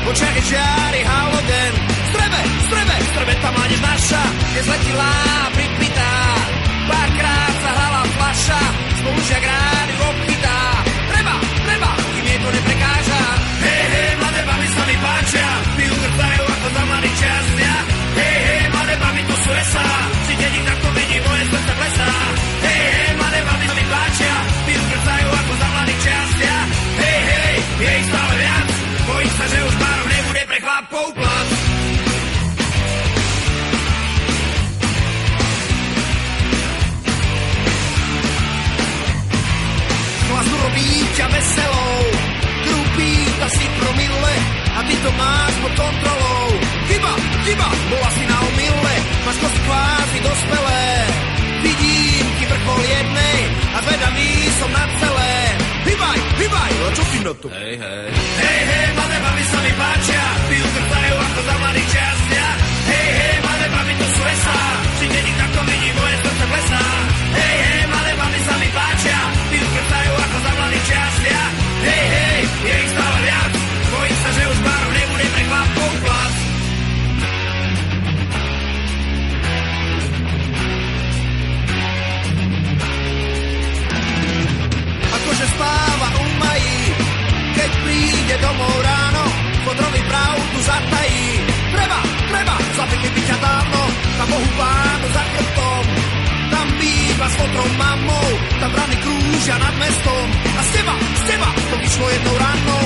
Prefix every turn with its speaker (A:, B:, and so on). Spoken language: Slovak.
A: očiach je žiari halogen. Strebe, tá mládež naša je zletilá, pripitá. Párkrát sa hrala fľaša, spolužiak rád ju obchytá. Treba, kým jej to neprekáža. Hej, mladé baby sa mi páčia, pijú grcajú ako za mladý čas. Hej, mladé baby to sú esá, si deník takto vidí, moje srdce plesá. Hej, mladé baby sa mi páčia, pijú grcajú ako za mladý čas. Hej, je ich stále viac, bojím sa, že už pár nebude pre chlapov plac. Hlas robí ťa veselou, krúpí ta si promile a ty to máš pod kontrolou. Chyba, bola si na omyle, máš kozy kvázi dospelé. Vidím ti vrchol jednej a zvedavý som na celé. Hýbaj, a čo ty na to? Hej, mladé baby sa mi páčia, pijú grcajú ako za mladý čas. Hej, mladé baby to sú esá, si deník takto vidí, moje srdce plesá. Hej, mladé baby sa mi páčia, pijú grcajú ako za mladý čas. Hej, je ich stále viac, bojím sa, že už pár nebude pre chlapov plac. Akože spáva umají, keď príde domov ráno, fotrovi pravdu zatají. Treba, zapekli by ťa dávno, na Bohu pánu za krtom. Tam býva s fotrom mamou, tam brany krúžia nad mestom. A z teba, to vyšlo jednou ráno.